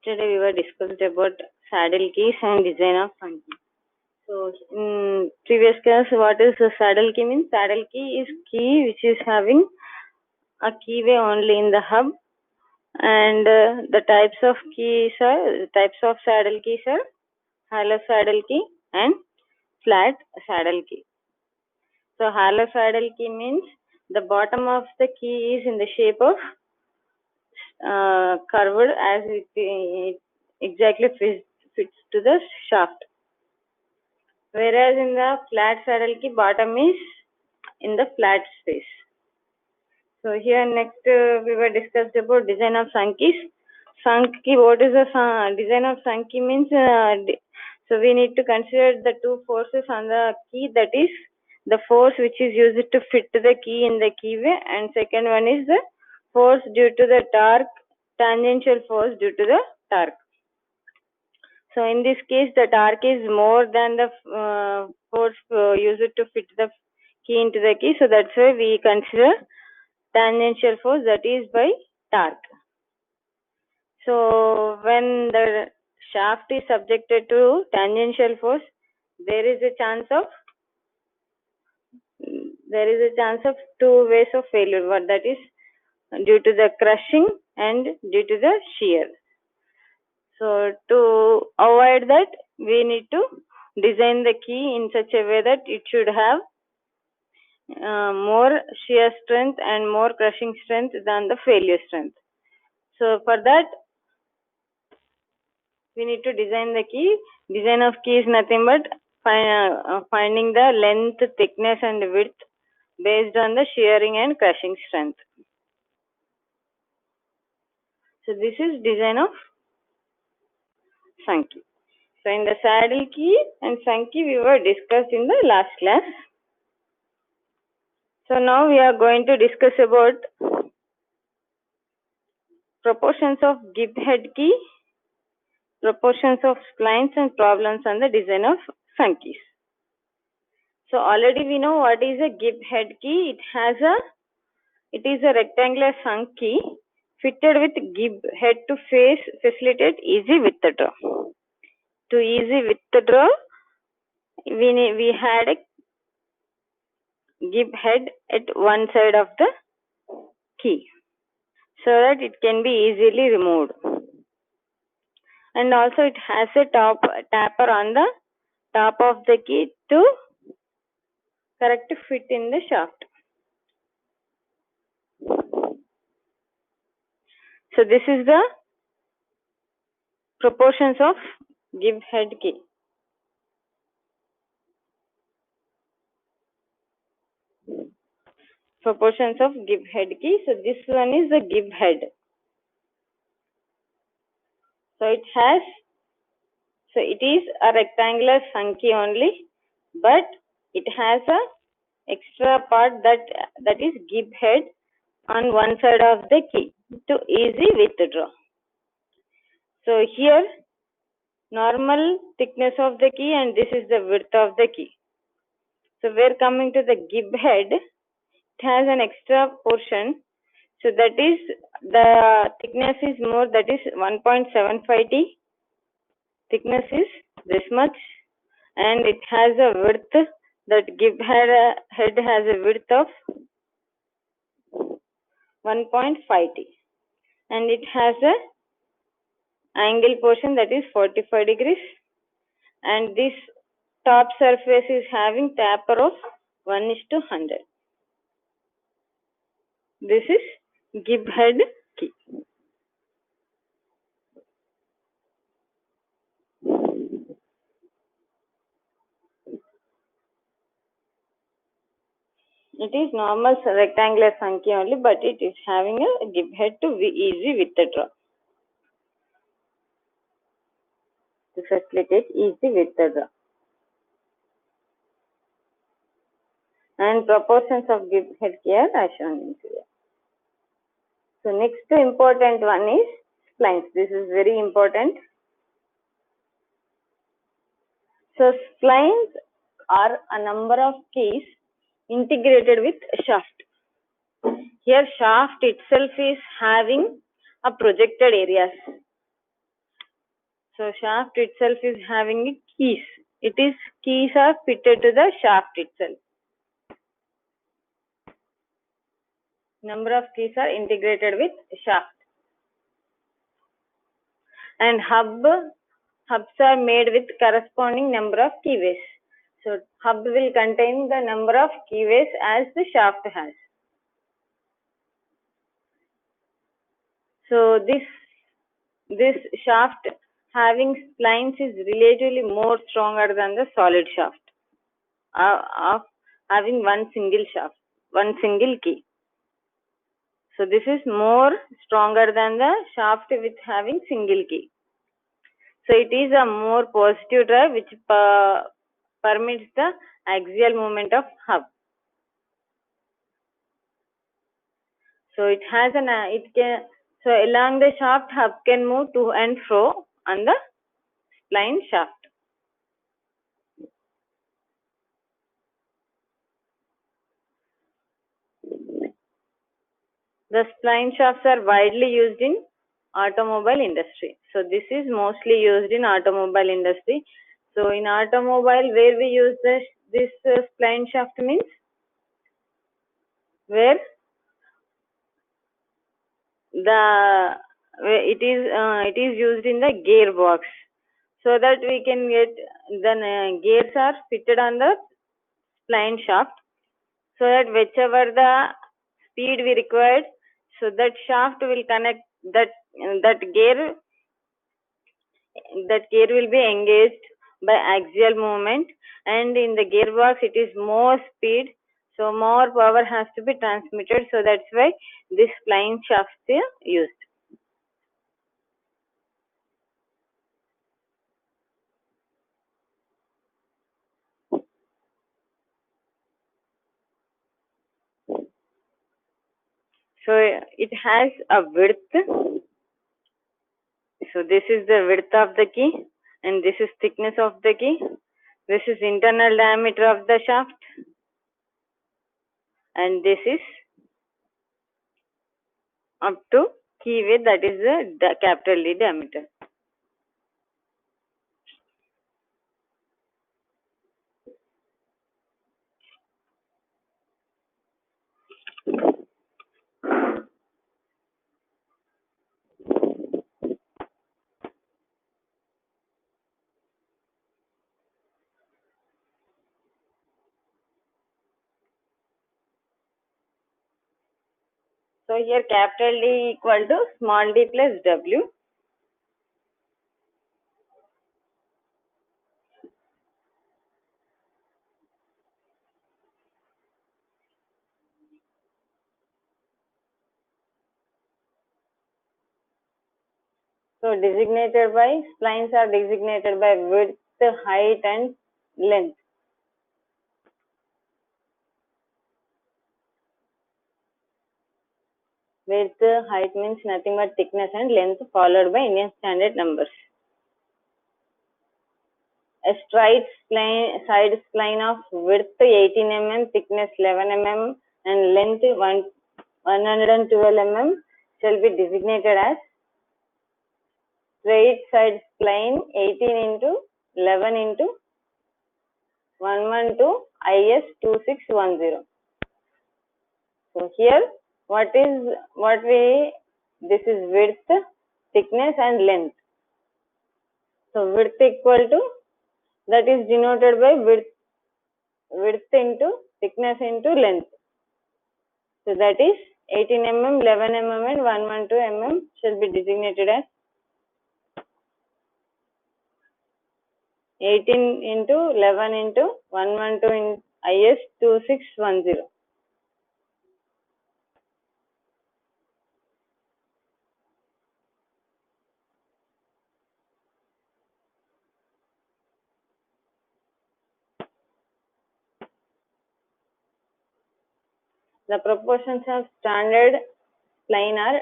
Yesterday we were discussed about saddle keys and design of fun key. So in previous class, what is a saddle key means? Saddle key is key which is having a keyway only in the hub, and the types of saddle keys are hollow saddle key and flat saddle key. So hollow saddle key means the bottom of the key is in the shape of curved as it exactly fits to the shaft. Whereas in the flat saddle key, bottom is in the flat space. So here next we were discussed about design of sunk keys. Sunk key, what is the design of sunk key means? So we need to consider the two forces on the key, that is the force which is used to fit the key in the keyway, and second one is the force due to the torque, tangential force due to the torque. So in this case, the torque is more than the force used to fit the key into the key. So that's why we consider tangential force, that is by torque. So when the shaft is subjected to tangential force, there is a chance of two ways of failure. What that is, due to the crushing and due to the shear. So to avoid that, we need to design the key in such a way that it should have more shear strength and more crushing strength than the failure strength. So for that, we need to design the key. Design of key is nothing but finding the length, thickness and width based on the shearing and crushing strength. So this is design of sunk key. So in the saddle key and sunk key we were discussed in the last class. So now we are going to discuss about proportions of Gibb head key, proportions of splines and problems on the design of sunk keys. So already we know what is a Gibb head key. It is a rectangular sunk key fitted with Gibb head to facilitate easy withdraw. To easy withdraw, we had a Gibb head at one side of the key so that it can be easily removed. And also it has a tapper on the top of the key to correct fit in the shaft. So this is the proportions of Gibb head key. Proportions of Gibb head key. So this one is the Gibb head. So it is a rectangular sunk key only, but it has a extra part that is Gibb head on one side of the key to easy withdraw. So here normal thickness of the key and this is the width of the key. So we're coming to the Gibb head. It has an extra portion. So that is the thickness is more, that is 1.75 T. Thickness is this much, and it has a width, that Gibb head has a width of 1.5 T, and it has a angle portion that is 45 degrees, and this top surface is having taper of 1:100. This is Gibb head key. It is normal rectangular sunk key only, but it is having a Gibb head to be easy withdraw. To facilitate easy withdraw. And proportions of Gibb head key are shown in here. So next important one is splines. This is very important. So splines are a number of keys integrated with shaft. Here shaft itself is having a projected areas. So shaft itself is having keys. Keys are fitted to the shaft itself. Number of keys are integrated with shaft. And hubs are made with corresponding number of keyways. So hub will contain the number of keyways as the shaft has. So this shaft having splines is relatively more stronger than the solid shaft of having one single key. So this is more stronger than the shaft with having single key. So it is a more positive drive which permits the axial movement of hub. So it has so along the shaft, hub can move to and fro on the spline shaft. The spline shafts are widely used in automobile industry. So this is mostly used in automobile industry. So in automobile, where we use this spline shaft means where it is used in the gearbox, so that we can get the gears are fitted on the spline shaft, so that whichever the speed we required, so that shaft will connect that gear will be engaged by axial movement, and in the gearbox it is more speed, so more power has to be transmitted, so that's why this spline shafts are used. So it has a width. So this is the width of the key, and this is thickness of the key. This is internal diameter of the shaft, and this is up to key width, that is the capital D diameter. So here capital D equal to small d plus W. So designated by, splines are designated by width, height and length. Width, height means nothing but thickness, and length followed by Indian standard numbers. A straight side spline of width 18 mm, thickness 11 mm and length 112 mm shall be designated as straight side spline 18 into 11 into 112 IS 2610. So here this is width, thickness and length. So width equal to, that is denoted by width into thickness into length. So that is 18 mm, 11 mm and 112 mm shall be designated as 18 into 11 into 112 in IS 2610. The proportions of standard spline are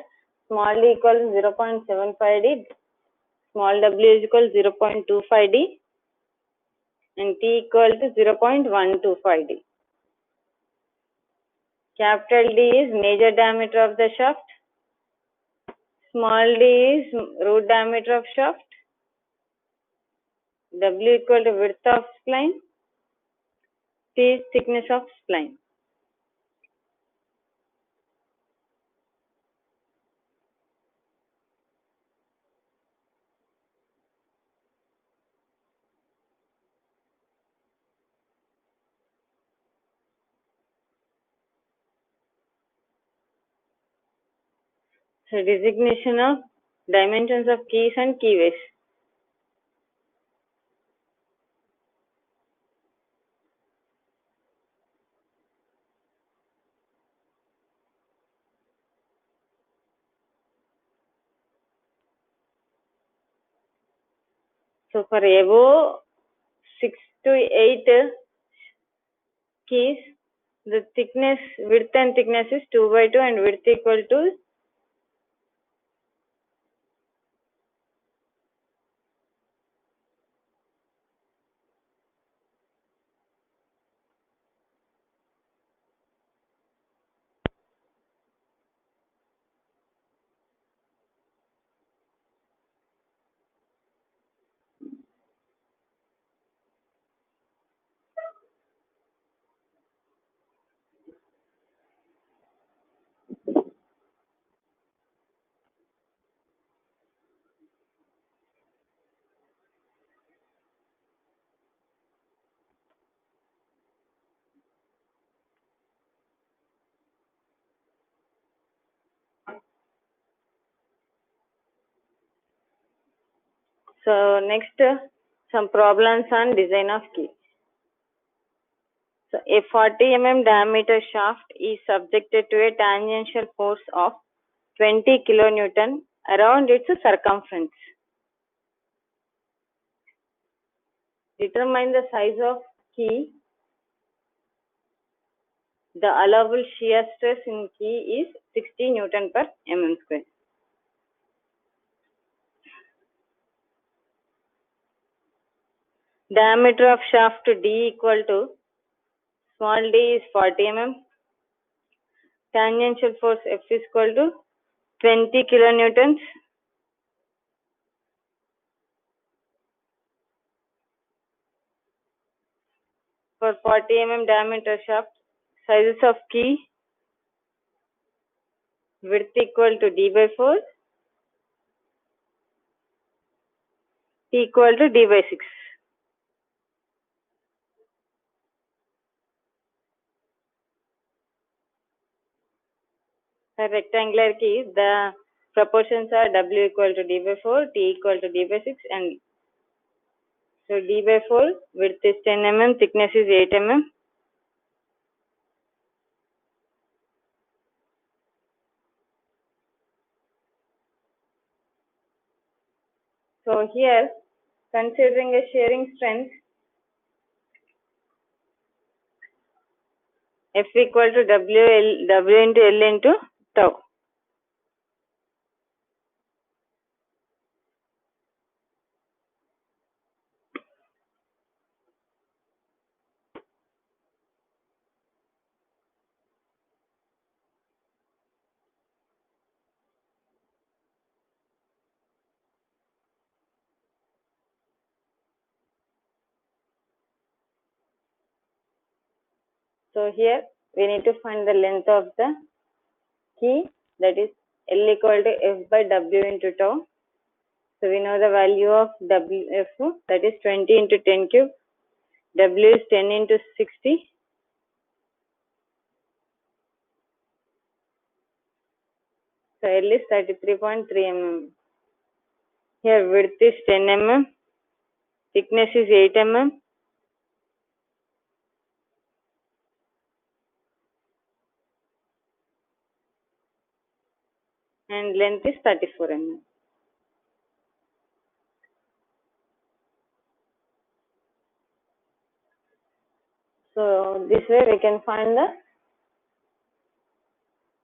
small d equal to 0.75 d, small w is equal to 0.25 d and t equal to 0.125 d. Capital D is major diameter of the shaft, small d is root diameter of shaft, W equal to width of spline, T is thickness of spline. So designation of dimensions of keys and keyways. So for above 6 to 8 keys, the thickness, width and thickness is 2 by 2 and width equal to So next, some problems on design of key. So a 40 diameter shaft is subjected to a tangential force of 20 kilonewton around its circumference. Determine the size of key. The allowable shear stress in key is 60 Newton per mm square. Diameter of shaft D equal to small d is 40 mm. Tangential force F is equal to 20 kilonewtons. For 40 diameter shaft, sizes of key, width equal to d by 4, T equal to d by 6. For rectangular key, the proportions are W equal to d by 4, T equal to d by 6, and so d by 4, width is 10 mm, thickness is 8 mm. So here, considering a shearing strength, F equal to W into L into tau. So here, we need to find the length of the key, that is L equal to F by W into tau. So we know the value of WF, that is 20 into 10 cube. W is 10 into 60. So L is 33.3 mm. Here width is 10 mm. Thickness is 8 mm. And length is 34 mm. So this way we can find the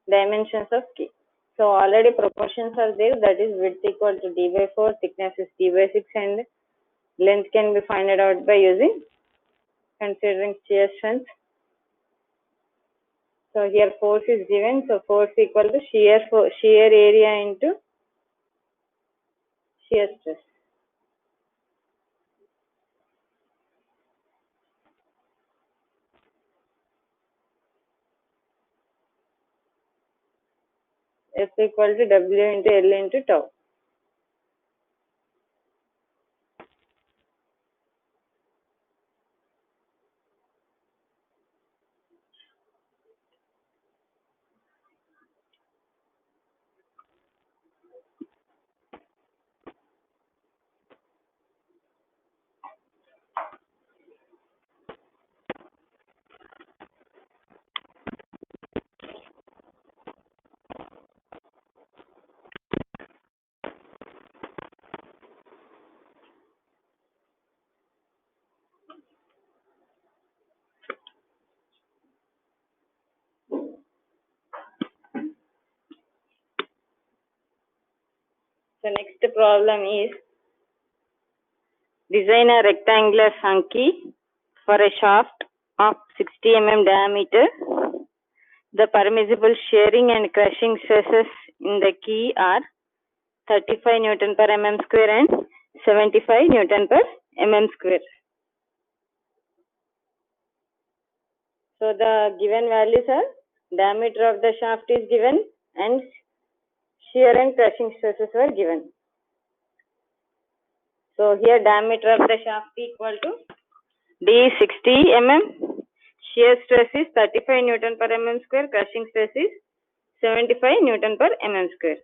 dimensions of key. So already proportions are there, that is width equal to d by 4, thickness is d by 6, and length can be found out by using considering shear strength. So here force is given, so force equal to shear area into shear stress. F equal to W into L into tau. So next problem is design a rectangular hanky for a shaft of 60 mm diameter. The permissible shearing and crushing stresses in the key are 35 Newton per mm square and 75 Newton per mm square. So the given values are diameter of the shaft is given and shear and crushing stresses were given. So here diameter of the shaft equal to D is 60 mm, shear stress is 35 Newton per mm square, crushing stress is 75 Newton per mm square.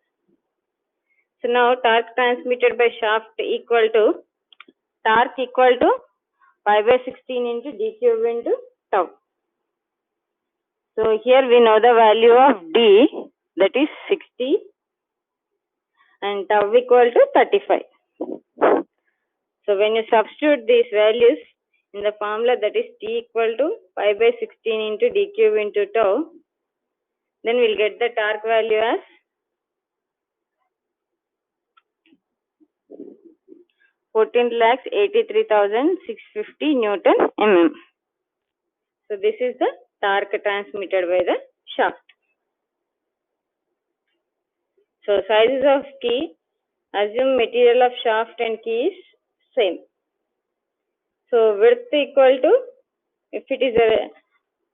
So now torque transmitted by shaft equal to torque equal to pi by 16 into d cube into tau. So here we know the value of d, that is 60, and tau equal to 35. So when you substitute these values in the formula, that is t equal to pi by 16 into d cube into tau, then we'll get the torque value as 14,83,650 Newton mm. So this is the torque transmitted by the shaft. So sizes of key, assume material of shaft and key is same. So width equal to, if it is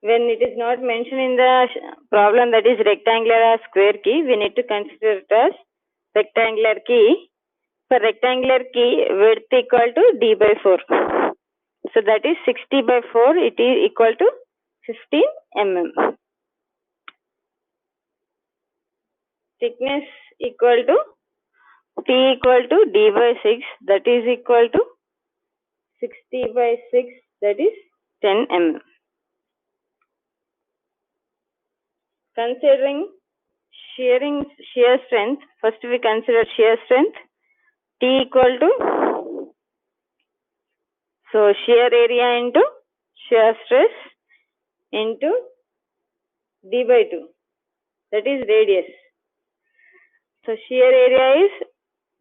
when it is not mentioned in the problem, that is rectangular or square key, we need to consider it as rectangular key. For rectangular key, width equal to d by 4. So that is 60 by 4, it is equal to 15 mm. Thickness equal to T equal to d by 6, that is equal to 60 by 6, that is 10 mm. Considering shear strength, first we consider shear strength. T equal to, so shear area into shear stress into d by 2, that is radius. So shear area is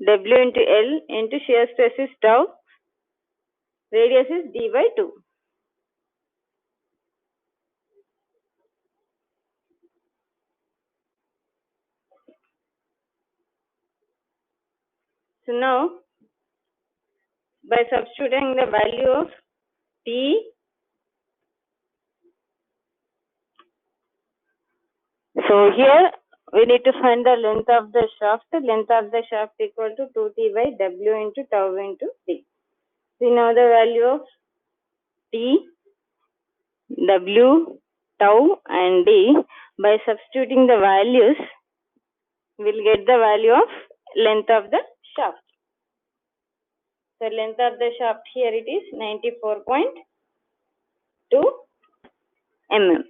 W into L into shear stress is tau, radius is d by 2. So now by substituting the value of T, so here we need to find the length of the shaft. The length of the shaft equal to 2T by W into tau into D. We know the value of T, W, tau and D. By substituting the values, we'll get the value of length of the shaft. So length of the shaft here it is 94.2 mm.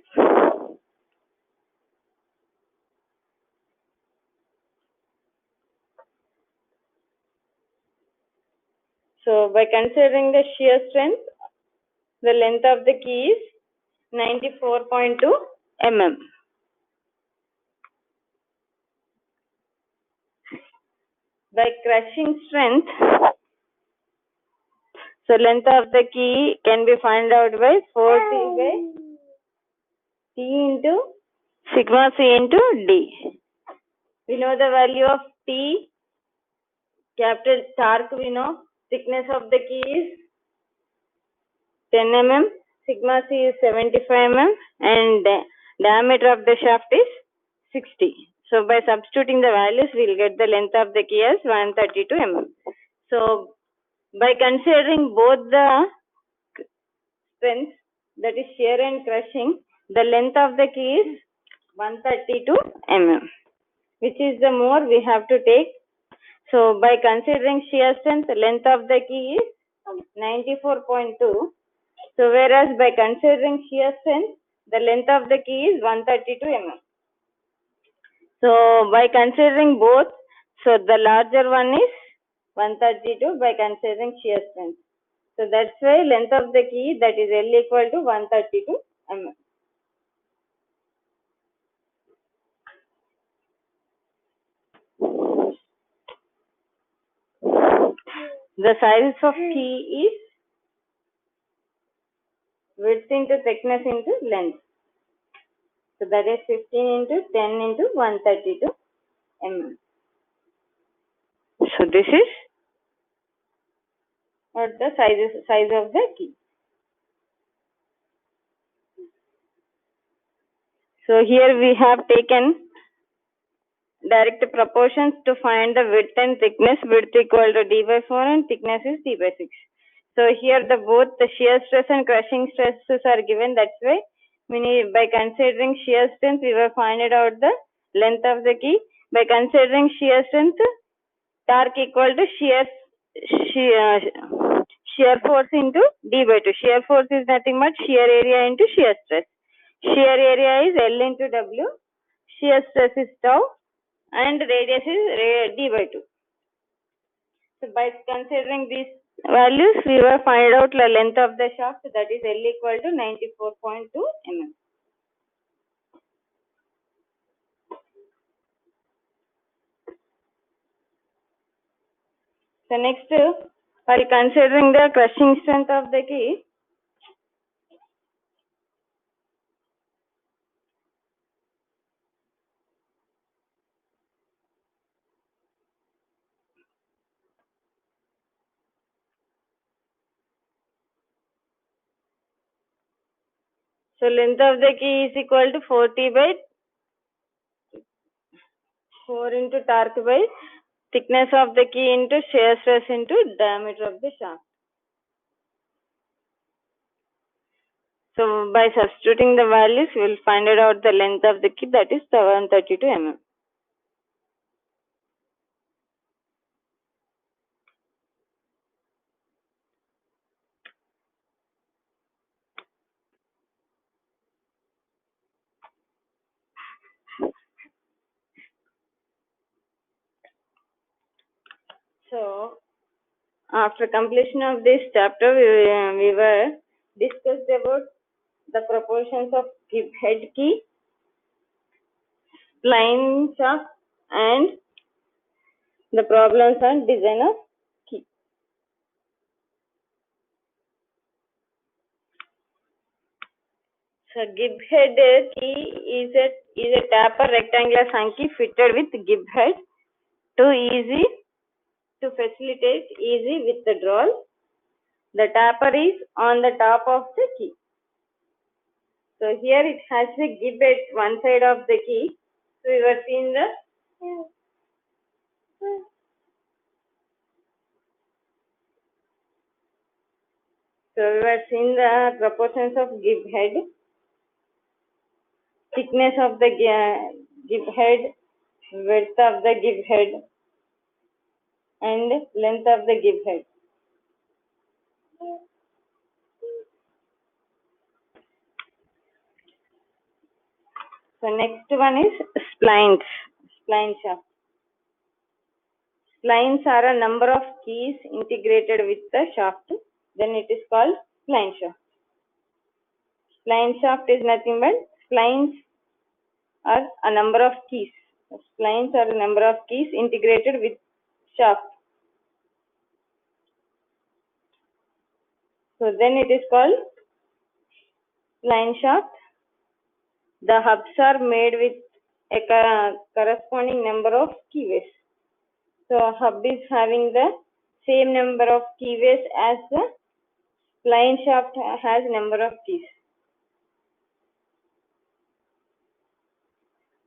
So by considering the shear strength, the length of the key is 94.2 mm. By crushing strength, so length of the key can be found out by 4T by T into sigma C into D. We know the value of T, capital torque we know, thickness of the key is 10 mm, sigma C is 75 mm and diameter of the shaft is 60. So by substituting the values, we'll get the length of the key as 132 mm. So by considering both the strengths, that is shear and crushing, the length of the key is 132 mm. Which is the more we have to take. So by considering shear strength, the length of the key is 94.2. So whereas by considering shear strength, the length of the key is 132 mm. So by considering both, so the larger one is 132 by considering shear strength. So that's why length of the key, that is L equal to 132 mm. The size of key is width into thickness into length. So that is 15 into 10 into 132 mm. So this is what the size of the key. So here we have taken direct proportions to find the width and thickness. Width equal to d by 4 and thickness is d by 6. So here both the shear stress and crushing stresses are given. That's why by considering shear strength, we will find out the length of the key. By considering shear strength, torque equal to shear force into d by 2. Shear force is nothing but shear area into shear stress. Shear area is L into W. Shear stress is tau and radius is d by 2. So by considering these values, we will find out the length of the shaft, that is L equal to 94.2 mm. So next, while considering the crushing strength of the key, so length of the key is equal to 40 by 4 into torque by thickness of the key into shear stress into diameter of the shaft. So by substituting the values, we will find out the length of the key, that is 732 mm. So after completion of this chapter, we were discussed about the proportions of head key, spline shaft, and the problems on design of key. So gib head key is a taper rectangular hanky fitted with gib head to facilitate easy withdrawal. The tapper is on the top of the key. So here it has the gib at one side of the key. So you are seeing the proportions of gib head, thickness of the gib head, width of the gib head, and length of the gib head. So next one is splines, spline shaft. Splines are a number of keys integrated with the shaft. Then it is called spline shaft. Spline shaft is nothing but splines are a number of keys. Splines are a number of keys integrated with shaft. So then it is called spline shaft. The hubs are made with a corresponding number of keyways. So a hub is having the same number of keyways as the spline shaft has number of keys.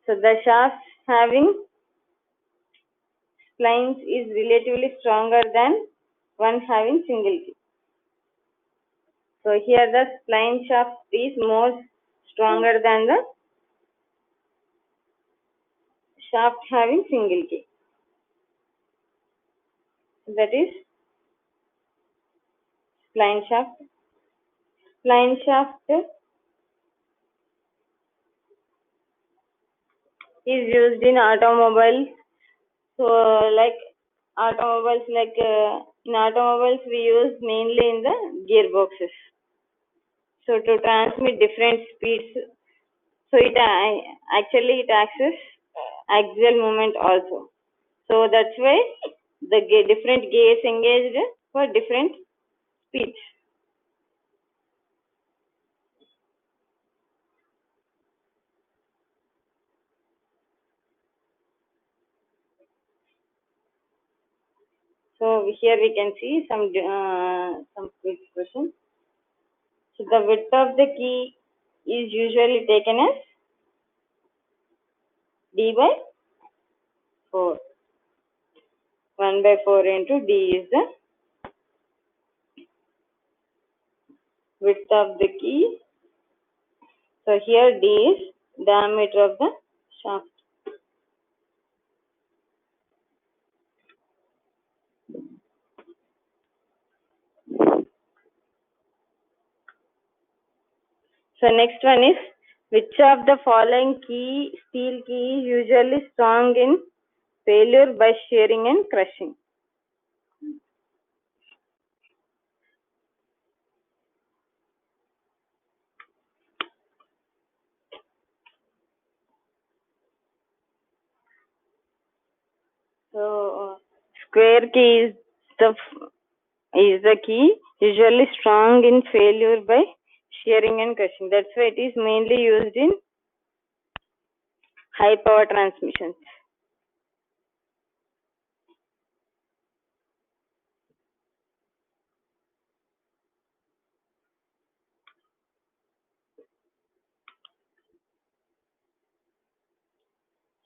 So the shafts having splines is relatively stronger than one having single key. So here the spline shaft is more stronger than the shaft having single key. That is spline shaft. Spline shaft is used in automobiles. So like in automobiles we use mainly in the gearboxes. So to transmit different speeds, so it actually it acts as axial moment also. So that's why the different gears engaged for different speeds. So here we can see some quick questions. So the width of the key is usually taken as d by 4. 1 by 4 into d is the width of the key. So here d is diameter of the shaft. So next one is, which of the following steel key is usually strong in failure by shearing and crushing? So square key is the key usually strong in failure by shearing and crushing. That's why it is mainly used in high power transmissions.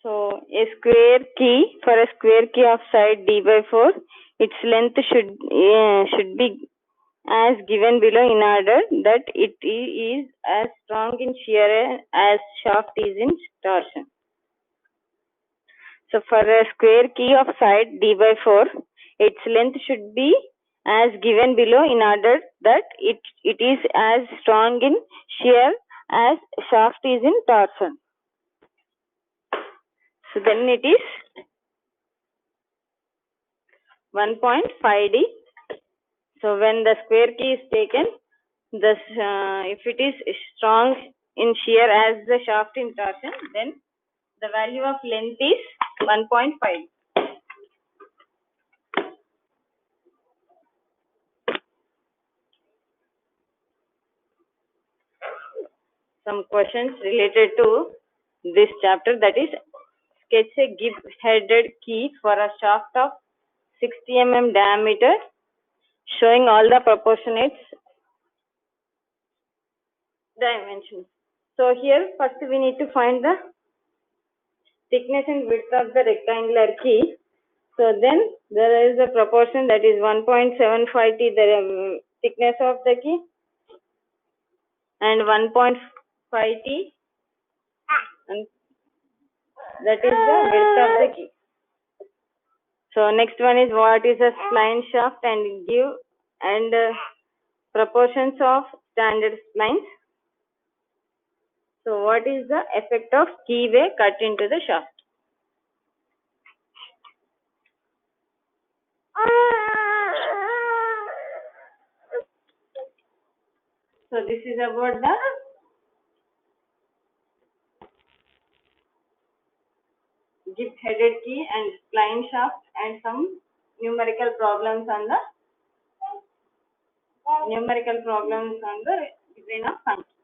So a square key, for a square key of side d by 4, its length should be as given below in order that it is as strong in shear as shaft is in torsion. So for a square key of side d by 4, its length should be as given below in order that it is as strong in shear as shaft is in torsion. So then it is 1.5D. So when the square key is taken, if it is strong in shear as the shaft in torsion, then the value of length is 1.5. Some questions related to this chapter, that is, sketch a gibb-headed key for a shaft of 60 mm diameter showing all the proportionate dimensions. So here first we need to find the thickness and width of the rectangular key. So then there is a proportion, that is 1.75 T the thickness of the key and 1.5 T, and that is the width of the key. So next one is, what is a spline shaft and proportions of standard splines. So what is the effect of keyway cut into the shaft? So this is about the gibb-headed key and spline shaft and some numerical problems on the design of function.